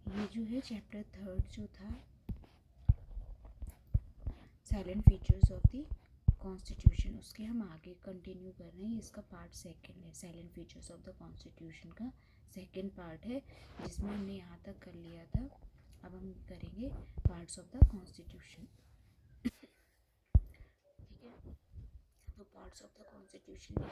ये जो है चैप्टर 3 जो था salient features of the constitution, उसके हम आगे कंटिन्यू कर रहे हैं। इसका पार्ट 2 है, salient features of the constitution का 2nd पार्ट है, जिसमें हमने यहाँ तक कर लिया था। अब हम करेंगे पार्ट्स ऑफ द कॉन्स्टिट्यूशन। ठीक है, तो पार्ट्स ऑफ द कॉन्स्टिट्यूशन में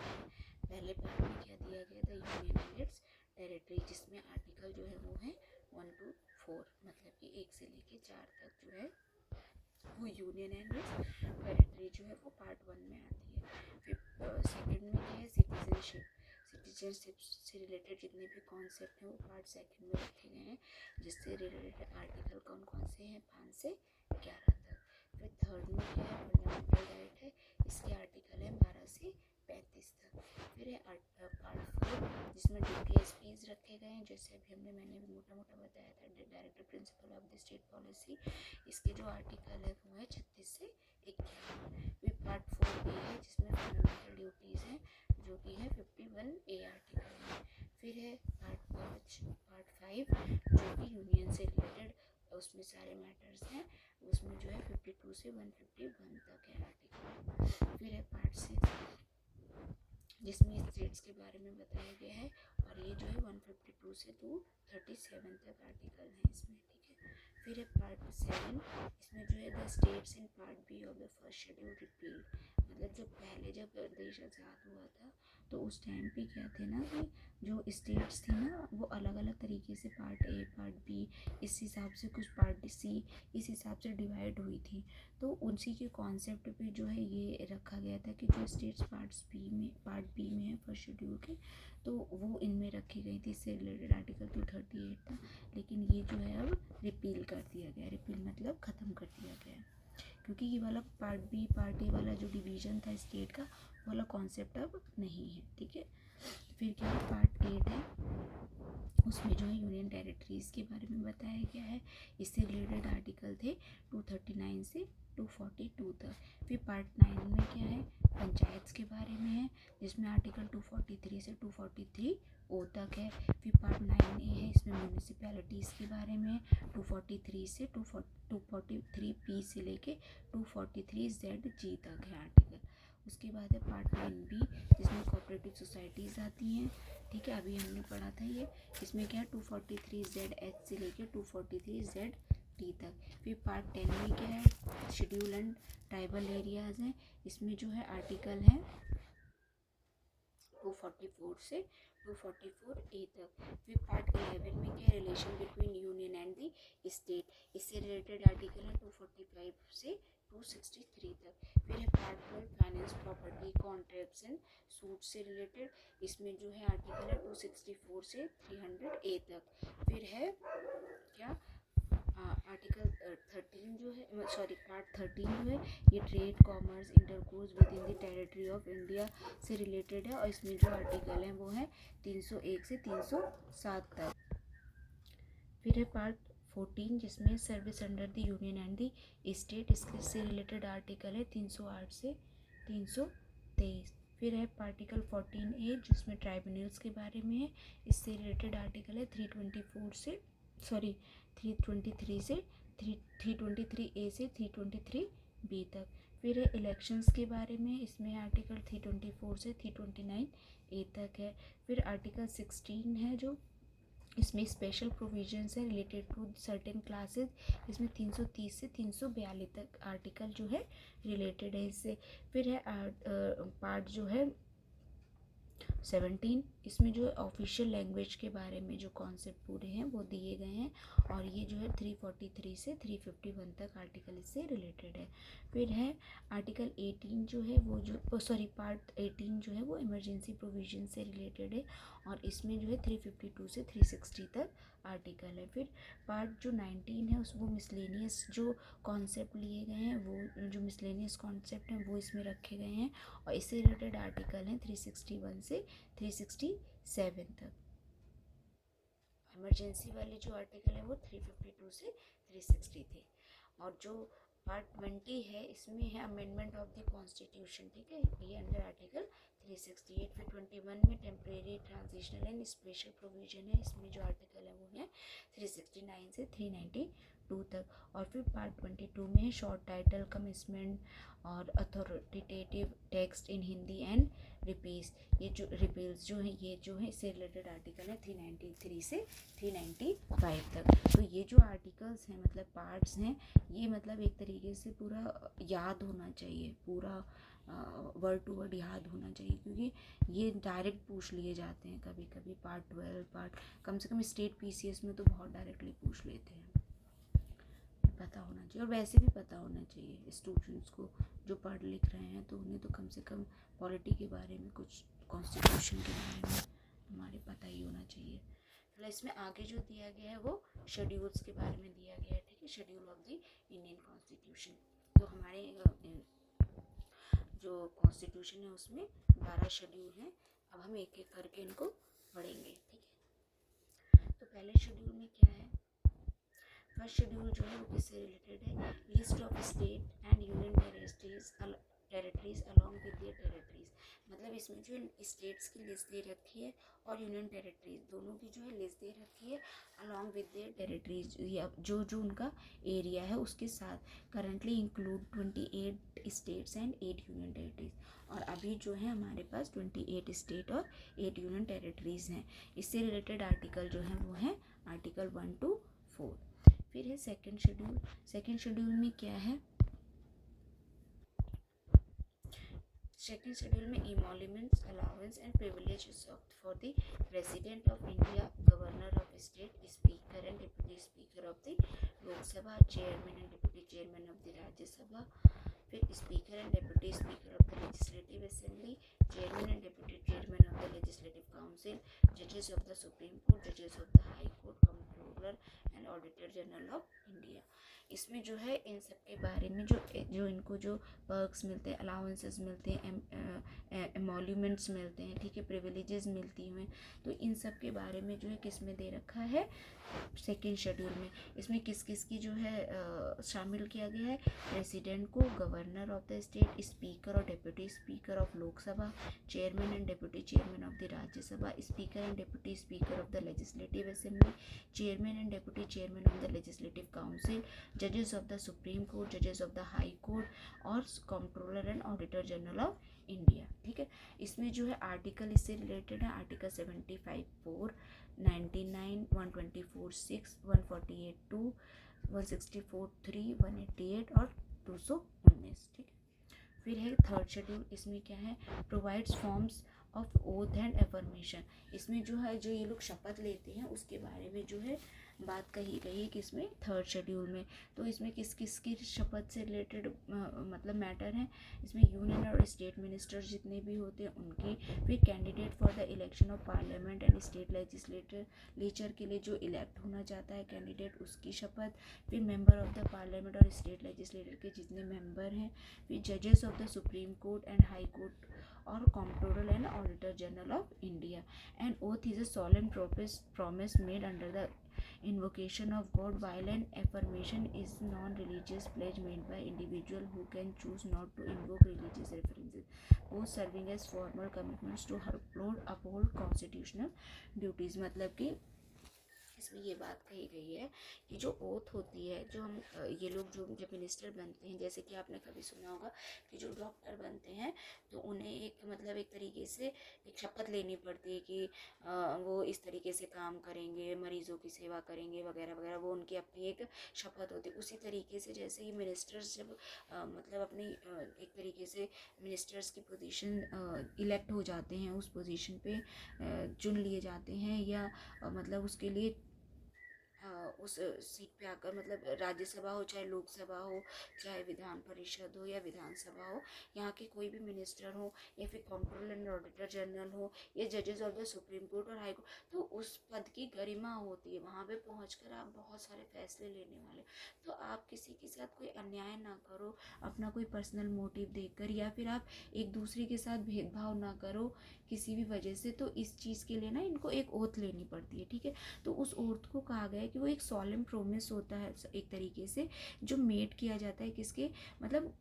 पहले पार्ट में क्या दिया गया था, यूनियन एंड इट्स टेरिटरी, जिसमें आर्टिकल जो है वो है 1 to 4, मतलब कि 1 से लेके 4 तक जो है वो यूनियन एंड इट्स टेरिटरी जो है वो पार्ट 1 में आती है। फिर 2nd में क्या है, सिटीजनशिप से रिलेटेड जितने भी कॉन्सेप्ट हैं वो पार्ट 2 में रखे गए हैं, जिससे रिलेटेड आर्टिकल कौन कौन से हैं, 5 से 11 तक। फिर 3rd में क्या है, फंडामेंटल राइट है, इसके आर्टिकल है 12 से 35 तक। फिर है पार्ट 4, जिसमें DPSPs रखे गए हैं, जैसे अभी मैंने भी मोटा मोटा बताया था, directive principle of the state policy. इसके जो आर्टिकल है वो है 36 से 51। फिर पार्ट 4A है, जिसमें फंडामेंटल ड्यूटीज़ हैं, जो कि है 51A आर्टिकल में। फिर है पार्ट 5, जो कि यूनियन से रिलेटेड, उसमें सारे मैटर्स हैं, उसमें जो है 52 से 151 तक है आर्टिकल। फिर है पार्ट 6, जिसमें स्टेट्स के बारे में बताया गया है, और ये जो है 152 से 237 तक आर्टिकल हैं इसमें। ठीक है, फिर है पार्ट 7, इसमें जो है the states in part B of the first schedule repeal, मतलब जब देश आज़ाद हुआ था तो उस टाइम पे क्या थे ना कि जो स्टेट्स थी ना वो अलग अलग तरीके से पार्ट ए, पार्ट बी, इस हिसाब से कुछ पार्ट सी, इस हिसाब से डिवाइड हुई थी। तो उसी के कॉन्सेप्ट पे जो है ये रखा गया था कि जो स्टेट्स पार्ट बी में है फर्स्ट शेड्यूल के, तो वो इनमें रखी गई थी। इससे रिलेटेड आर्टिकल 238 था, लेकिन ये जो है अब रिपील कर दिया गया। रिपील मतलब ख़त्म कर दिया गया, क्योंकि ये वाला पार्ट बी पार्ट ए वाला जो डिवीज़न था स्टेट का, वाला कॉन्सेप्ट अब नहीं है। ठीक है, फिर क्या है, पार्ट 8 है, उसमें जो है यूनियन टेरिटरीज़ के बारे में बताया गया है। इससे रिलेटेड आर्टिकल थे 239 से 242 तक। फिर पार्ट 9 में क्या है, पंचायत के बारे में है, जिसमें आर्टिकल 243 से 243 ओ तक है। फिर पार्ट 9A है, इसमें म्यूनिसिपैलिटीज़ के बारे में 243 से 243 पी से लेके 243 ZG तक है आर्टिकल। उसके बाद है पार्ट 9B, जिसमें कोऑपरेटिव सोसाइटीज़ आती हैं। ठीक है, अभी हमने पढ़ा था ये। इसमें क्या है, 243 ZH से लेके 243 ZT तक। फिर पार्ट 10 में क्या है, शेड्यूल एंड ट्राइबल एरियाज़ हैं, इसमें जो है आर्टिकल है 244 से 244A तक। फिर पार्ट 11 में क्या है, relation between union and the state, इससे रिलेटेड आर्टिकल है 245 से 263 तक। फिर है part 12, finance, property, contracts and suit से रिलेटेड, इसमें जो है आर्टिकल है 264 से 300A तक। फिर है क्या, आर्टिकल 13 जो है, पार्ट 13 जो है, ये trade, commerce, intercourse with in the territory of India से रिलेटेड है, और इसमें जो आर्टिकल हैं वो है 301 से 307 तक। फिर है पार्ट 14, जिसमें service under the union and the state, इससे रिलेटेड आर्टिकल है 308 से 323। फिर है पार्टिकल 14A, जिसमें ट्राइब्यूनल्स के बारे में है, इससे रिलेटेड आर्टिकल है 323 से 323A से 323B तक। फिर है इलेक्शंस के बारे में, इसमें आर्टिकल 324 से 329A तक है। फिर आर्टिकल 16 है, जो इसमें स्पेशल प्रोविजंस है रिलेटेड टू सर्टेन क्लासेस, इसमें 330 से 342 तक आर्टिकल जो है रिलेटेड है इससे। फिर है पार्ट जो है 17, इसमें जो है ऑफिशियल लैंग्वेज के बारे में जो कॉन्सेप्ट पूरे हैं वो दिए गए हैं, और ये जो है 343 से 351 तक आर्टिकल इससे रिलेटेड है। फिर है आर्टिकल 18 जो है वो पार्ट 18 जो है वो इमरजेंसी प्रोविजन से रिलेटेड है, और इसमें जो है 352 से 360 तक आर्टिकल है। फिर पार्ट जो 19 है वो मिसलेनियस जो कॉन्सेप्ट लिए गए हैं, वो जो मिसलेनियस कॉन्सेप्ट हैं वो इसमें रखे गए हैं, और इससे रिलेटेड आर्टिकल हैं 361 से 367 तक। इमरजेंसी वाले जो आर्टिकल है वो 352 से 360 थे। और जो पार्ट 20 है, इसमें है अमेंडमेंट ऑफ द कॉन्स्टिट्यूशन। ठीक है, ये अंडर आर्टिकल 368। फिर 21 में temporary, transitional and special provision है, इसमें जो आर्टिकल है वो हुई हैं 369 से 392 तक। और फिर पार्ट 22 में शॉर्ट टाइटल, कमिटमेंट और authoritative text in Hindi and repeals, ये जो रिपील्स जो है ये जो है इससे रिलेटेड आर्टिकल है 393 से 395 तक। तो ये जो आर्टिकल्स हैं मतलब पार्ट्स हैं, ये मतलब एक तरीके से पूरा याद होना चाहिए, पूरा वर्ड टू वर्ड याद होना चाहिए, क्योंकि ये डायरेक्ट पूछ लिए जाते हैं कभी कभी। पार्ट 12 पार्ट कम से कम स्टेट पीसीएस में तो बहुत डायरेक्टली पूछ लेते हैं, पता होना चाहिए। और वैसे भी पता होना चाहिए स्टूडेंट्स को जो पढ़ लिख रहे हैं, तो उन्हें तो कम से कम पॉलिटी के बारे में, कुछ कॉन्स्टिट्यूशन के बारे में हमारे पता ही होना चाहिए। तो इसमें आगे जो दिया गया है वो शेड्यूल्स के बारे में दिया गया है, ठीक है, schedule of the Indian constitution. तो हमारे जो कॉन्स्टिट्यूशन है उसमें 12 शेड्यूल हैं। अब हम एक एक करके इनको पढ़ेंगे, ठीक है। तो पहले शेड्यूल में क्या है, फर्स्ट शेड्यूल जो है वो किससे रिलेटेड है, list of state and union territories along with their territories. मतलब इसमें जो स्टेट्स की लिस्ट दे रखी है और यूनियन टेरिटरीज दोनों की जो है लिस्ट दे रखी है अलॉन्ग विद देयर टेरिटरीज, या जो जो उनका एरिया है उसके साथ। Currently include 28 states and 8 union territories. और अभी जो है हमारे पास 28 स्टेट और 8 यूनियन टेरिटरीज हैं। इससे रिलेटेड आर्टिकल जो है वो है आर्टिकल 1 to 4। फिर है सेकंड शेड्यूल। सेकंड शेड्यूल में क्या है, सेकंड शेड्यूल में emoluments, allowance and privileges for the president of India, governor of state, speaker and deputy speaker of the Lok Sabha, chairman and deputy chairman of the Rajya Sabha, फिर speaker and deputy speaker of the legislative assembly, chairman and deputy chairman of the legislative council, जजेस of the supreme court, जजेस of the high court, controller and auditor general of India. इसमें जो है इन सब के बारे में जो इनको जो पर्क्स मिलते हैं, अलाउंसेस मिलते हैं, एमोल्यूमेंट्स मिलते हैं, ठीक है, प्रिविलेजेस मिलती हैं, तो इन सब के बारे में जो है किस में दे रखा है, सेकेंड शेड्यूल में। इसमें किस किस की जो है शामिल किया गया है, प्रेसिडेंट को, governor of the state, speaker और deputy speaker of Lok Sabha, chairman and deputy chairman of the Rajya Sabha, speaker and deputy speaker of the legislative assembly, chairman and deputy chairman of the legislative council, जजेस of the supreme court, जजेस of the high court और controller and auditor general of India, ठीक है। इसमें जो है article इससे related है आर्टिकल 75(4), 99, 124(6), 148(2), 164(3), 188 और 219, ठीक है। फिर है थर्ड शेड्यूल। इसमें क्या है, provides forms of oath and affirmation. इसमें जो है जो ये लोग शपथ लेते हैं उसके बारे में जो है बात कही गई है, किसमें, थर्ड शेड्यूल में। तो इसमें किस किस की शपथ से रिलेटेड मतलब मैटर है, इसमें यूनियन और स्टेट मिनिस्टर्स जितने भी होते हैं उनकी, फिर candidate for the election of parliament and state legislature के लिए जो इलेक्ट होना चाहता है कैंडिडेट, उसकी शपथ, फिर मेंबर ऑफ द पार्लियामेंट और स्टेट लेजिस्लेटर के जितने मेंबर हैं, फिर जजेस of the supreme court and high court और controller and auditor general of India. And oath is a solemn promise made under the invocation of God, while an affirmation is non-religious pledge made by individual who can choose not to invoke religious references, both serving as formal commitments to uphold constitutional duties। मतलब कि इसमें ये बात कही गई है कि जो ओथ होती है, जो हम ये लोग जो जब मिनिस्टर बनते हैं, जैसे कि आपने कभी सुना होगा कि जो डॉक्टर बनते हैं तो उन्हें एक मतलब एक तरीके से एक शपथ लेनी पड़ती है कि वो इस तरीके से काम करेंगे, मरीजों की सेवा करेंगे वगैरह वगैरह, वो उनकी अपनी एक शपथ होती है। उसी तरीके से जैसे ही मिनिस्टर्स जब मतलब अपनी एक तरीके से मिनिस्टर्स की पोजीशन इलेक्ट हो जाते हैं, उस पोजीशन पे चुन लिए जाते हैं, या मतलब उसके लिए उस सीट पे आकर, मतलब राज्यसभा हो चाहे लोकसभा हो, चाहे विधान परिषद हो या विधानसभा हो, यहाँ के कोई भी मिनिस्टर हो, या फिर कंट्रोलर एंड ऑडिटर जनरल हो, या जजेस ऑफ द सुप्रीम कोर्ट और हाई कोर्ट, तो उस पद की गरिमा होती है। वहाँ पे पहुँचकर आप बहुत सारे फैसले लेने वाले, तो आप किसी के साथ कोई अन्याय ना करो, अपना कोई पर्सनल मोटिव देखकर, या फिर आप एक दूसरे के साथ भेदभाव ना करो किसी भी वजह से। तो इस चीज़ के लिए ना इनको एक ओथ लेनी पड़ती है, ठीक है। तो उस ओथ को कहा गया है कि वो एक सॉलेम प्रोमिस होता है एक तरीके से, जो मेड किया जाता है किसके, मतलब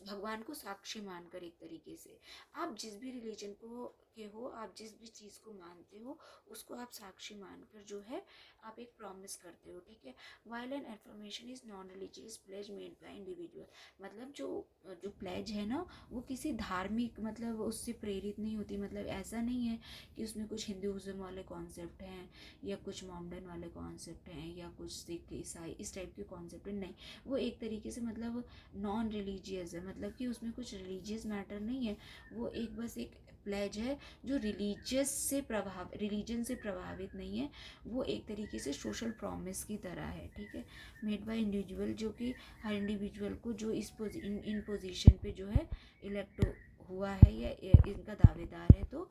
भगवान को साक्षी मानकर। एक तरीके से आप जिस भी रिलीजन को के हो, आप जिस भी चीज़ को मानते हो, उसको आप साक्षी मानकर जो है आप एक प्रॉमिस करते हो, ठीक है। While an affirmation is non religious pledge made by individual, मतलब जो जो प्लेज है ना वो किसी धार्मिक मतलब उससे प्रेरित नहीं होती, मतलब ऐसा नहीं है कि उसमें कुछ हिंदुज़म वाले कॉन्सेप्ट हैं या कुछ मॉमडन वाले कॉन्सेप्ट हैं या कुछ सिख ईसाई इस टाइप के कॉन्सेप्ट हैं, नहीं। वो एक तरीके से मतलब नॉन रिलीजियस है, मतलब कि उसमें कुछ रिलीजियस मैटर नहीं है। वो एक बस एक प्लेज है जो रिलीजन से प्रभावित नहीं है। वो एक तरीके से सोशल प्रॉमिस की तरह है, ठीक है। मेड बाय इंडिविजुअल, जो कि हर इंडिविजुअल को जो इन पोजीशन पे जो है इलेक्ट हुआ है या इनका दावेदार है, तो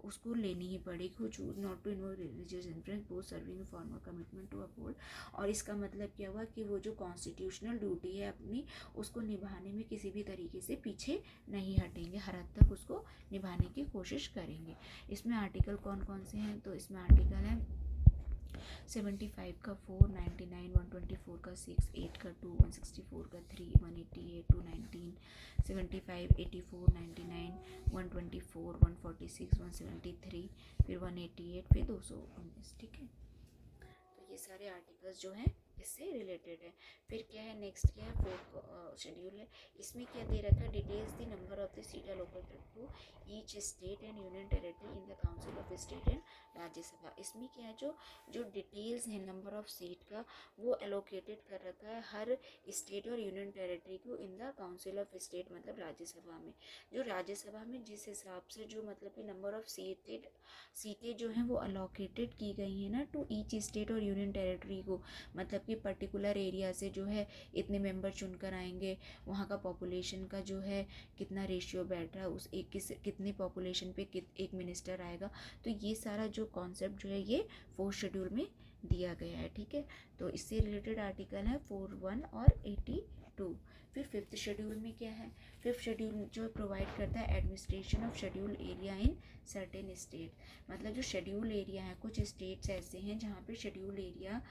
उसको लेनी ही पड़ेगी। Who choose not to involve religious influence both serving formal commitment to uphold, और इसका मतलब क्या हुआ कि वो जो कॉन्स्टिट्यूशनल ड्यूटी है अपनी उसको निभाने में किसी भी तरीके से पीछे नहीं हटेंगे, हर हद तक उसको निभाने की कोशिश करेंगे। इसमें आर्टिकल कौन कौन से हैं, तो इसमें आर्टिकल है 75 का 4, 99, 124 का 6, 8 का 2, 164 का 3, 188 to 19, 75, 84, 99, 124, 146, 173, फिर 188, फिर 219, ठीक है। तो ये सारे आर्टिकल्स जो हैं इससे रिलेटेड है। फिर क्या है, नेक्स्ट क्या है, फोर्थ शेड्यूल है। इसमें क्या दे रखा है, details the number of the seat allocated to each state and union territory in the council of state and Rajya Sabha. इसमें क्या है, जो जो डिटेल्स है नंबर ऑफ सीट का वो एलोकेटेड कर रखा है हर स्टेट और यूनियन टेरिटरी को इन द काउंसिल ऑफ स्टेट, मतलब राज्यसभा में। जो राज्यसभा में जिस हिसाब से जो मतलब कि नंबर ऑफ सीटें जो हैं वो अलोकेटेड की गई हैं ना टू ईच स्टेट और यूनियन टेरिटरी को, मतलब कि पर्टिकुलर एरिया से जो है इतने मेंबर चुनकर आएंगे, वहाँ का पॉपुलेशन का जो है कितना रेशियो बैठ रहा है, उस एक कितने पॉपुलेशन पे एक मिनिस्टर आएगा, तो ये सारा जो कॉन्सेप्ट जो है ये फोर्थ शेड्यूल में दिया गया है, ठीक है। तो इससे रिलेटेड आर्टिकल है 41 और 82। फिर फिफ्थ शेड्यूल में क्या है, फिफ्थ शेड्यूल जो प्रोवाइड करता है administration of schedule area in certain state, मतलब जो शेड्यूल एरिया है, कुछ स्टेट्स ऐसे हैं जहाँ पे शेड्यूल एरिया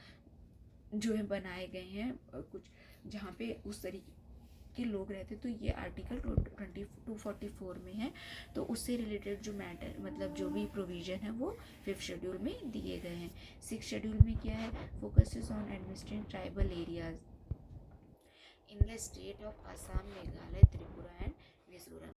जो है बनाए गए हैं, कुछ जहाँ पे उस तरीके के लोग रहते, तो ये आर्टिकल 244 में है। तो उससे रिलेटेड जो मैटर मतलब जो भी प्रोविज़न है वो फिफ्थ शेड्यूल में दिए गए हैं। सिक्स शेड्यूल में क्या है, focuses on administrating tribal areas in the state of Assam, Meghalaya, Tripura and Mizoram.